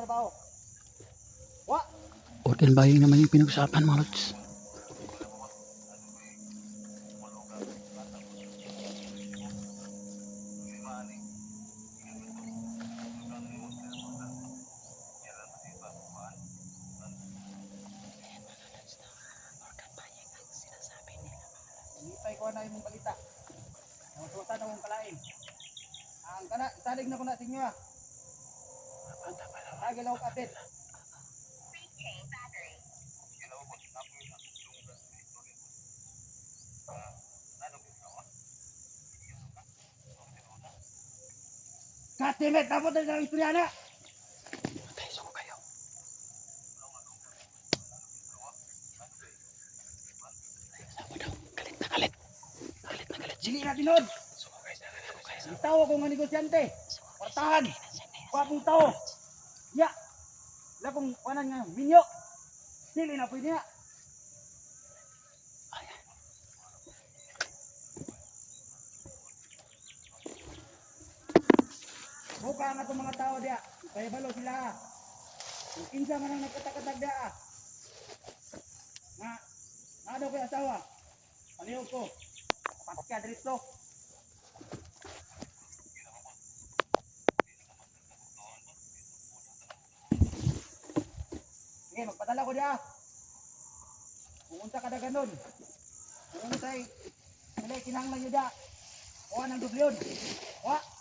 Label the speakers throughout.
Speaker 1: trabaho. Wa!
Speaker 2: Organ buying naman yung pinag-usapan mga lods.
Speaker 1: Ipay ko na yung balita. Ang suwatan na mong kalain. Ang kana, isalig na ko na sa inyo ah. Lagi lang ako kapit. Katimet, tapos na ng istorya na!
Speaker 2: Okay, suko kayo. Sama daw. Galit na galit. Galit na galit.
Speaker 1: Dili na tinod!
Speaker 2: Suko kayo. Suko kayo.
Speaker 1: Ang tao ko nga negosyante. Partahan! Wapong tao! Ya! Wala kong wanan nga, minyo! Dili na pwede na! Buka nga itong mga tao diya. Kaya balo sila. Kung kinsa man ang nagkatakatag diya. Nga, ano ko yung asawa? Palihog ko. Patka dito. Sige, magpadala ko diya. Pumunta ka na ganun. Pumunta ay kinahanglan nyo diya. Kuha ng dublyon. Kuha.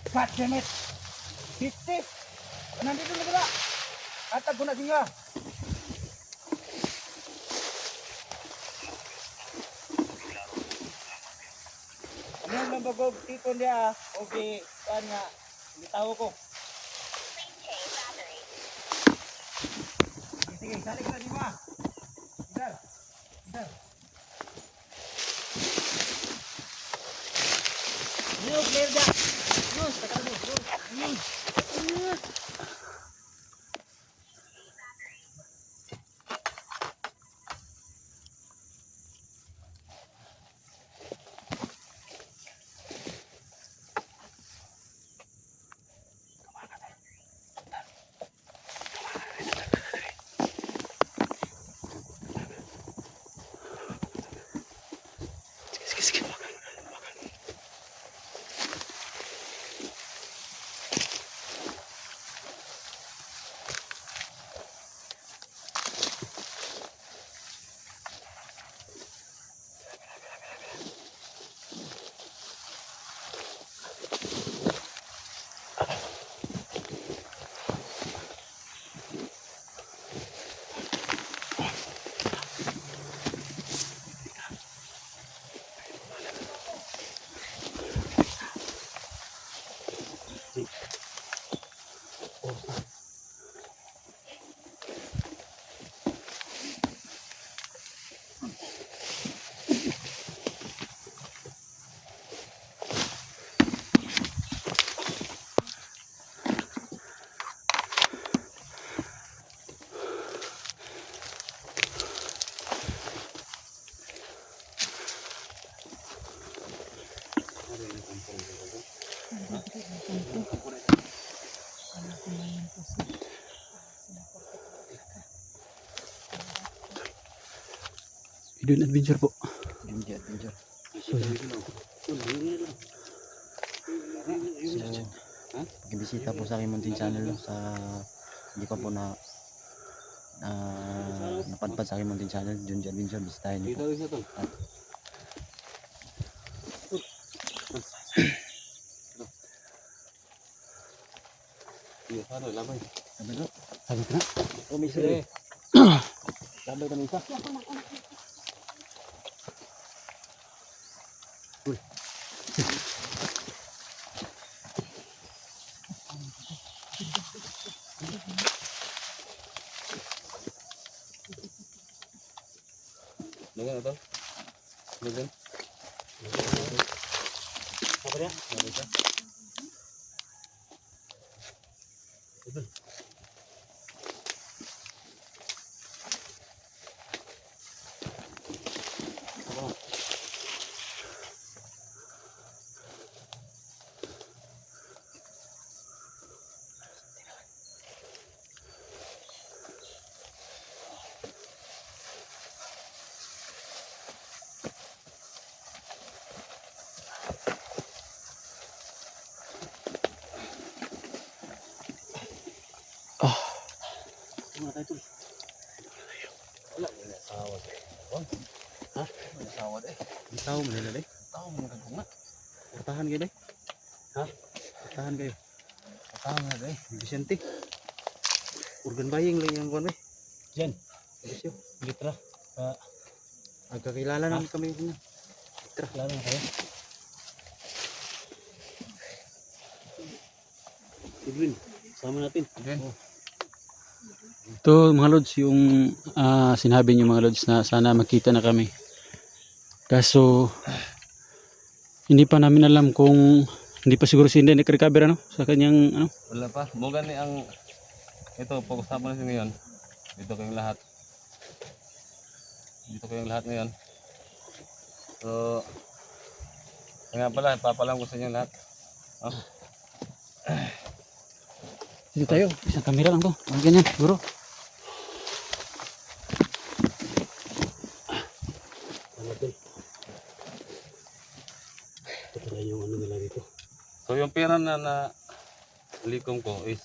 Speaker 1: God damn it! 50! Nandito na ba? Atag ko na siya. Ano lang bagog tipon niya? Okay, saan nga? Bitaw ko. Sige, salik na di ba? Idal. Idal. New player da. Yun, takal mo. Yun. Yun.
Speaker 2: Sige, sige. Hidden adventure po.
Speaker 3: Adventure.
Speaker 2: So,
Speaker 3: Pag-bisita po sa aking munting channel sa hindi pa po napadpad sa aking munting channel, Junji Adventure, bisitahin niyo po.
Speaker 2: sabi ko na.
Speaker 3: Oh, may sila. Sabay kami isa. Lagan ito. Lagan.
Speaker 1: Apa dia?
Speaker 3: Mga tayo tol. Wala mo na asawa sa Juan. Ha? May asawa eh. Ang tao mo nila tao mo nagkaguma. Tahan kayo day. Ha? Tahan kayo. Tahan na day. Vicente. Organ buying lang yung kuwan eh. Diyan. Bisyo. Litra. Nagkakilala naman kami. Litra. Kilala na kayo. Edwin. Sama natin. Edwin. Oh.
Speaker 2: Ito mga lods, yung sinabi niyo mga lods na sana makita na kami. Kaso hindi pa namin alam kung hindi pa siguro si Inday nag-recover ano sa kanyang ano.
Speaker 4: Wala pa. Moga ni ang ito pag-usapan natin ngayon. Dito kayong lahat. Dito kayong lahat ngayon. So nga pala, papalam ko sa inyo lahat. Oh.
Speaker 2: Dito tayo, isang kamera lang to. Mga ganyan, siguro.
Speaker 3: Ito pala yung ano nila dito.
Speaker 4: So yung pera na likom ko is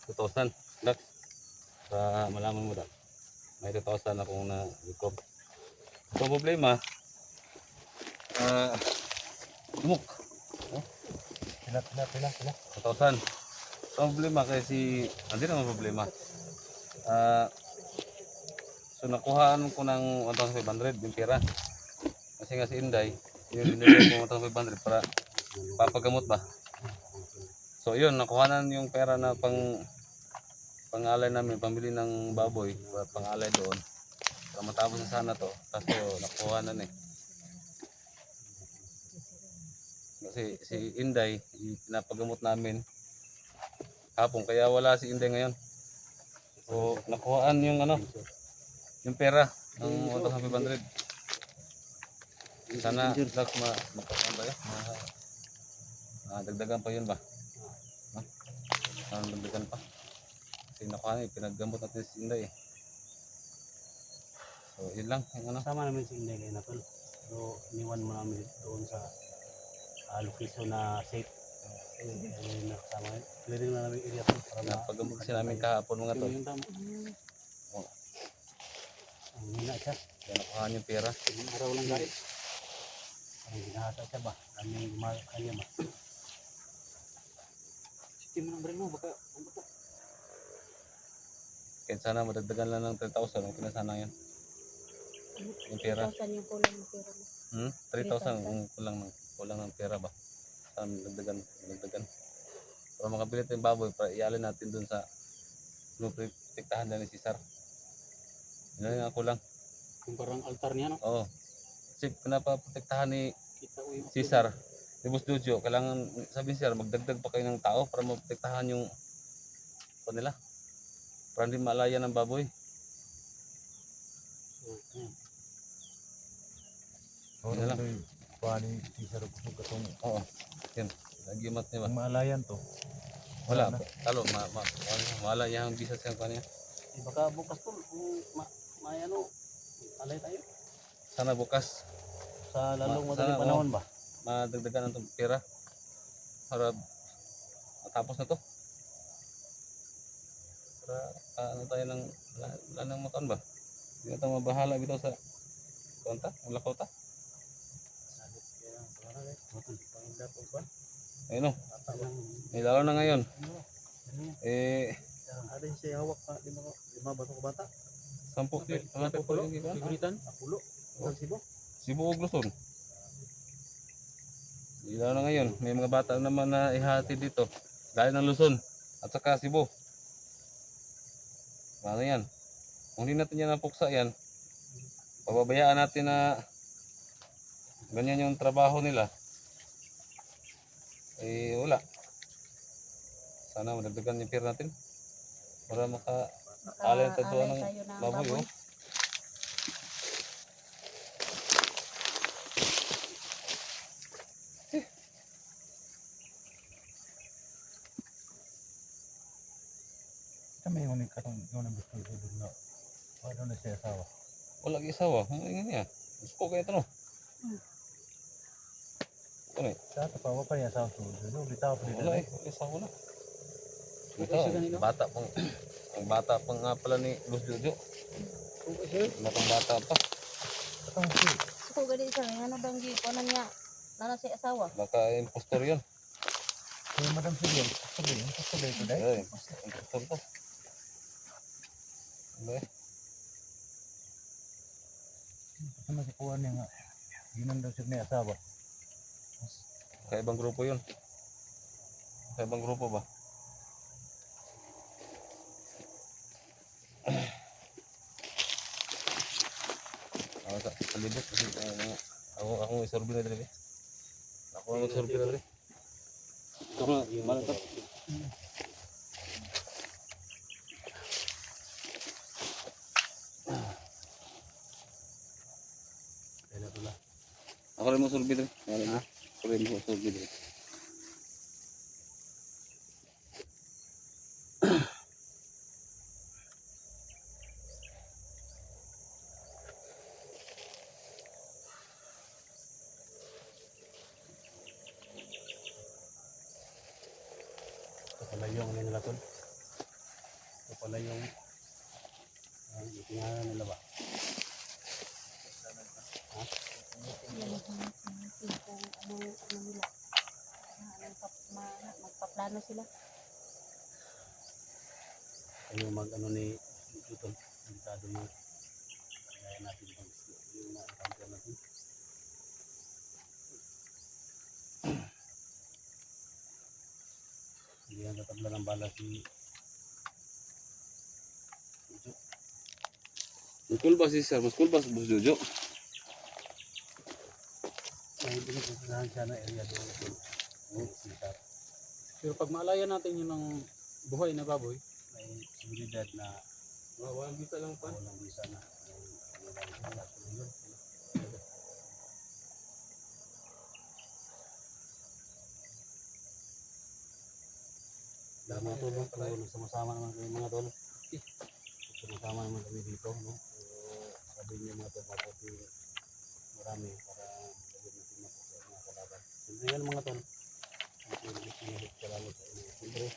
Speaker 4: 2,000. Dax. Para malaman mo dax. May 2,000 akong na likom. So problema lumok.
Speaker 3: Pila.
Speaker 4: 2,000. So problema kasi hindi naman problema. So nakuhaan ko ng 1,500 yung pera. Kasi nga si Inday, yung dinilay ko 1,500 para papagamot ba. So yun, nakuhanan yung pera na pangalay namin, pambili ng baboy, pangalay doon. Para matapos na sana to, kaso nakuhanan eh. Kasi si Inday, pinapagamot namin hapon, kaya wala si Inday ngayon. So nakuhaan yung ano, yung pera ng 1,500. Sana Dax makakaan tayo. Dagdagan pa yun ba? Dagdagan pa. Kasi nakuhaan pinaggamot natin si Inday eh. So yun lang, yung ano.
Speaker 3: Sama namin si Inday ngayon na tol. So iniwan mo namin doon sa location na safe. Ayun, nakasama. Clearing na namin area tol.
Speaker 4: Napagamot kasi namin kahapon mga tol.
Speaker 3: Yung tama.
Speaker 4: Oh.
Speaker 3: Ang hina siya.
Speaker 4: Kaya nakuhaan yung pera.
Speaker 3: Araw lang gari. Ang ginahasa siya ba? Kami kanya ba? Sige mo ng mo, baka ang bata.
Speaker 4: Kaya sana madagdagan lang ng 3,000. Okay na sana yan. Yung pera.
Speaker 5: 3,000 yung kulang ng pera mo.
Speaker 4: 3,000 kung kulang ng pera ba. Sana dagdagan. Para makabili tayong baboy, para ialin natin dun sa protektahan na ni Cesar. Yun lang ang kulang.
Speaker 3: Yung parang altar niya, no?
Speaker 4: Oo. Kasi pinapaprotektahan ni
Speaker 3: Kita ko yung
Speaker 4: Cesar, ni Boss Jojo, kailangan sabi ni Cesar, magdagdag pa kayo ng tao para maprotektahan yung nila. Para hindi malaya ng baboy. Yun lang.
Speaker 6: Pani Cesar kung katong
Speaker 4: Oo. Yan. Nagimat niya ba?
Speaker 6: maalayan to.
Speaker 4: Wala. Talo, malaya ang bisa siyang kanya.
Speaker 3: baka bukas tol, kung may ano, alay tayo.
Speaker 4: Sana bukas
Speaker 3: Sa lalong
Speaker 4: Ma-
Speaker 3: madaling
Speaker 4: sana,
Speaker 3: panahon ba?
Speaker 4: madagdagan ng pera para matapos na to. Para ano tayo ng wala nang makan ba? Hindi na tayo mabahala bitaw sa konta, ang lakota.
Speaker 3: Sagot kaya ang pangalan eh. Matang panginda po ba?
Speaker 4: Ayun o,
Speaker 3: Ata lang.
Speaker 4: lalo na ngayon.
Speaker 3: Ano yan?
Speaker 4: Eh,
Speaker 3: Ada yung siya hawak pa, lima bato ko bata.
Speaker 4: 10 po yung iba.
Speaker 3: Ibritan? Apulo. Isang sibo.
Speaker 4: Cebu ug Luzon. Lalo na ngayon, may mga bata naman na ihati dito. Dahil ng Luzon at saka Cebu. Ano yan? Kung hindi natin yan napuksa yan, pababayaan natin na ganyan yung trabaho nila. Eh wala. Sana madagdagan yung pera natin para maka-alay tayo ng
Speaker 5: tayo ng
Speaker 4: baboy. Oh.
Speaker 6: Kami yung katong yung gusto ko dun na. Ano na siya asawa.
Speaker 4: Wala gisawa. Ano yan? Gusto ko kayo ito no. Ano eh?
Speaker 6: Sa pa pa niya asawa to. No, bitaw pa
Speaker 4: Wala
Speaker 6: nila.
Speaker 4: eh. Isawa na. Ito, ang bata pang nga pala ni Boss Jojo. Batang bata pa.
Speaker 5: Suko gani siya, ano bang gi kunan niya? Nana si asawa.
Speaker 4: Baka impostor yun.
Speaker 6: Kaya Madam Sirian, tuloy ko dahil.
Speaker 4: Ay, impostor to. Ano eh?
Speaker 6: Ito masikuha niya nga. Ginan daw siya niya asawa.
Speaker 4: Kaibang grupo yun. Kaibang grupo ba? Ako sa palibot kasi ako isorbi na dali. Ako ang isorbi na dali. Ito nga, malangkap. Ako rin mo sorbi dali. Ako rin mo sorbi dali.
Speaker 3: Ito pala yung ano nila tol. Ito pala yung itingalan nila ba?
Speaker 5: Ano nila? Magpaplano sila.
Speaker 3: Kayo mag ano ni Jutol. Nagtado mo. Kaya natin yung na-encounter natin. Hindi ang tatabla ng bala si Jojo.
Speaker 4: Mas cool ba si Sir? Mas cool ba si Boss Jojo?
Speaker 3: Ay, hindi na pupuntahan siya na area doon. Sisar.
Speaker 2: Pero pag maalayan natin yun ng buhay na baboy,
Speaker 3: May seguridad na
Speaker 4: Walang kita lang pa.
Speaker 3: walang bisa na. Dahil mga tol, nagsama-sama naman kami mga tol. Nagsama naman kami dito, no? Sabi niya mga tol, mabuti marami para magawin natin mga kalaban. Siyempre yan mga tol. Salamat sa inyo. Siyempre,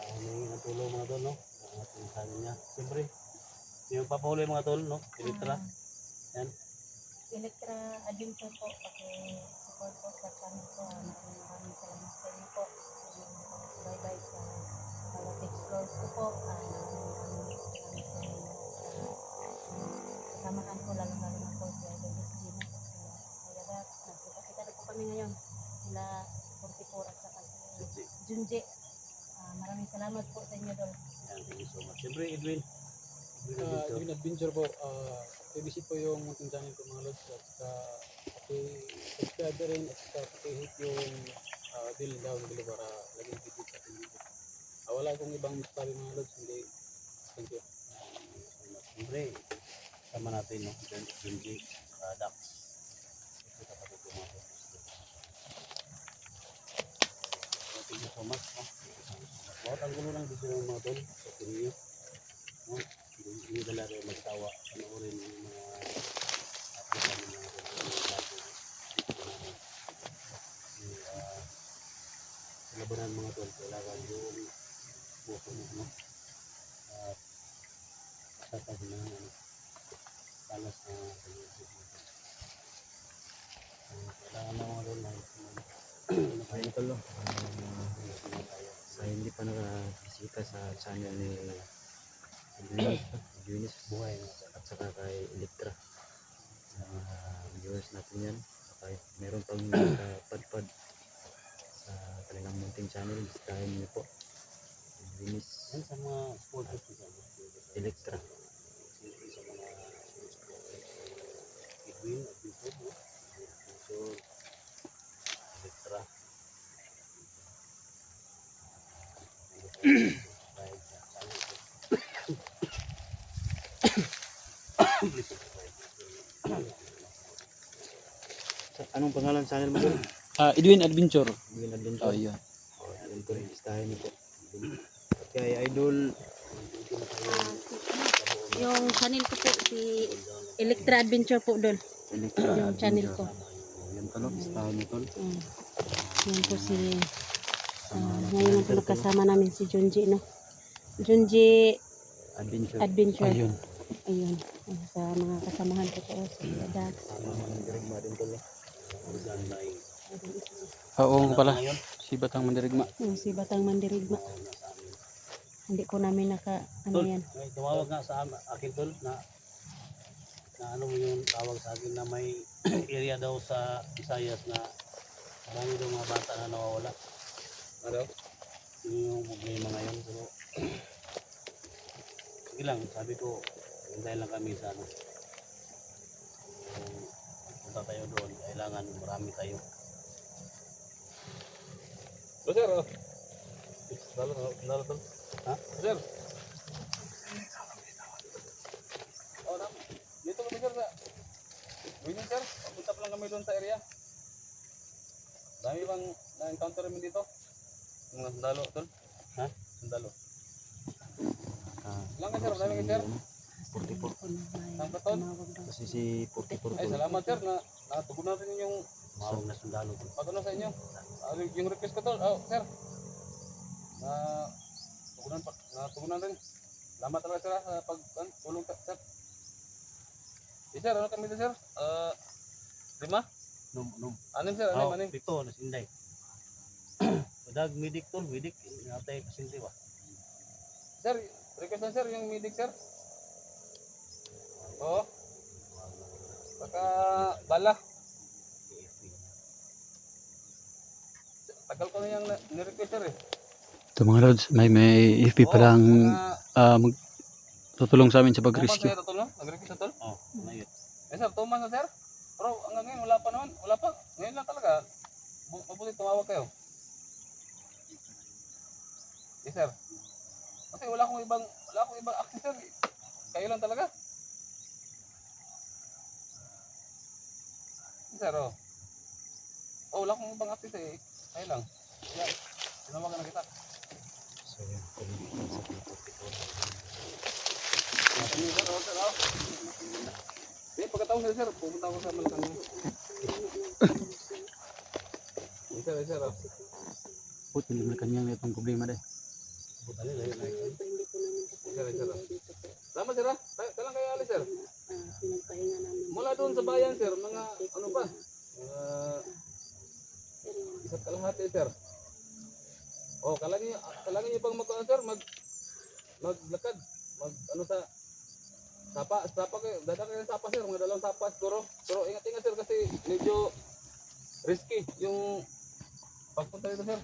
Speaker 3: humingi ng tulong mga tol, no? Ang ating sabi niya. Siyempre, yung papahuli mga tol, no? Pilitra. Yan.
Speaker 5: Electra Adventure po, paki-support po sa channel ko. Maraming salamat sa inyo po. Bye-bye sa bawat explores ko po. Maraming salamat sa inyo. Kasamahan ko, lalo-lalo na po si Idol Gina. Kaya ba, nagkita-kita na po kami ngayon. Sila 44 at saka si Junji. Maraming salamat po sa inyo, Dol.
Speaker 3: Yan, thank you so much. Siyempre, Edwin.
Speaker 2: Edwin Adventure po, i-visit po yung munting channel ko mga lods at saka paki-subscribe na rin at saka paki-hit yung bell down below para laging video sa ating video. Wala akong ibang sabi mga lods, hindi. Thank you.
Speaker 3: Siyempre, sama natin, no? Junji, Dax. Ito kapatid ko mga tol. Thank you so much, no? Bawat ang gulo ng video ng mga tol sa tingin nyo, no? Hindi dala rin magtawa, panoorin yung mga update namin mga tol, yung bago, sa labanan mga tol, kailangan yung buko mo, no? At tatag na talas na kailangan na mga tol na ayun tol, no? Sa hindi pa nakabisita sa channel ni Eunice Buhay at saka kay Electra, mga viewers natin yan. Okay. Meron pang padpad sa kanilang munting channel, bisitahin niyo po Eunice yan sa mga supporters ko Electra, sa mga Edwin at Bishop, Electra. Anong pangalan sa channel mo doon?
Speaker 2: Edwin Adventure.
Speaker 3: Edwin Adventure.
Speaker 2: Oh, yun.
Speaker 3: Yan po, listahin niyo po. Kay Idol,
Speaker 5: Yung channel ko po, si Electra Adventure po, Dol.
Speaker 3: Electra.
Speaker 5: Yung channel ko.
Speaker 3: Yan talo, listahin niyo tol.
Speaker 5: Yan po si Ngayon po nakasama namin si Junji, no? Junji
Speaker 3: Adventure.
Speaker 5: Adventure.
Speaker 2: Ayun.
Speaker 5: Ayun. Sa mga kasamahan ko po, si Dax.
Speaker 3: Sama mga dirigma din tol. Organ na
Speaker 2: Oo nga pala. Si Batang Mandirigma.
Speaker 5: Si Batang Mandirigma. Hindi po namin ano yan.
Speaker 3: May tumawag nga sa akin tol na ano mo yung tawag sa akin na may area daw sa Visayas na marami daw mga bata na nawawala.
Speaker 4: Ano?
Speaker 3: Yun yung problema ngayon. Pero sige lang, sabi ko, hintay lang kami sa ano. Kung punta tayo doon, kailangan marami tayo.
Speaker 4: So sir, dalo tol.
Speaker 3: Ha?
Speaker 4: Sir. Oh, dito kami sir sa Winning sir, papunta pa lang kami doon sa area. Dami bang na-encounter namin dito? Mga sundalo tol.
Speaker 3: Ha?
Speaker 4: Sundalo. Ilang ka sir? Dami ka sir? Ang katon?
Speaker 3: Kasi si 44
Speaker 4: Ay, salamat sir na natugunan rin yung
Speaker 3: tumawag na sundalo tol.
Speaker 4: pag-ano sa inyo. Yung request ko tol. Oh, sir. Na natugunan rin. Salamat talaga sir sa pag-tulong sir. Eh sir, ano kami dito sir? 5?
Speaker 3: Num.
Speaker 4: Anim sir,
Speaker 3: Oh,
Speaker 4: anim.
Speaker 3: pito na sinday. Padag medic tol, medic natay pasyente ba?
Speaker 4: Sir, request na sir yung medic sir. Oo. Baka bala. Tagal ko na yung ni-request sir eh.
Speaker 2: Ito mga lods, may FP palang tutulong sa amin sa
Speaker 4: 2 months
Speaker 2: pag-rescue.
Speaker 4: na tol no? Nag-request na tol?
Speaker 3: Oh, na yun.
Speaker 4: Eh sir, 2 months na sir. Pero hanggang ngayon wala pa naman. Wala pa. Ngayon lang talaga. Mabuti tumawag kayo. Eh sir. Kasi wala akong ibang access sir. Kayo lang talaga. Eh sir, oh. Oh, wala akong ibang access eh. Kayo lang. Kaya, tinawagan na kita.
Speaker 3: So yun, kumikitin sa 44.
Speaker 4: Sige sir, oh sir, oh. Sige, pagkatapos na sir, pupunta ako sa Malacanang. Eh sir, oh.
Speaker 2: Put, hindi mo kanyang itong problema dahil.
Speaker 3: Butali na yun.
Speaker 4: Sir, oh. Salamat sir, ah. Kailan kayo alis sir?
Speaker 5: Pinagpahinga namin.
Speaker 4: Mula doon sa bayan sir, mga ano pa? Isa't kalahati sir. Oh, kalangin niyo pang sir, maglakad, ano sa sapa kayo, dada kayo sa sapa sir, mga 2 sapa siguro. Pero ingat sir kasi medyo risky yung pagpunta dito sir.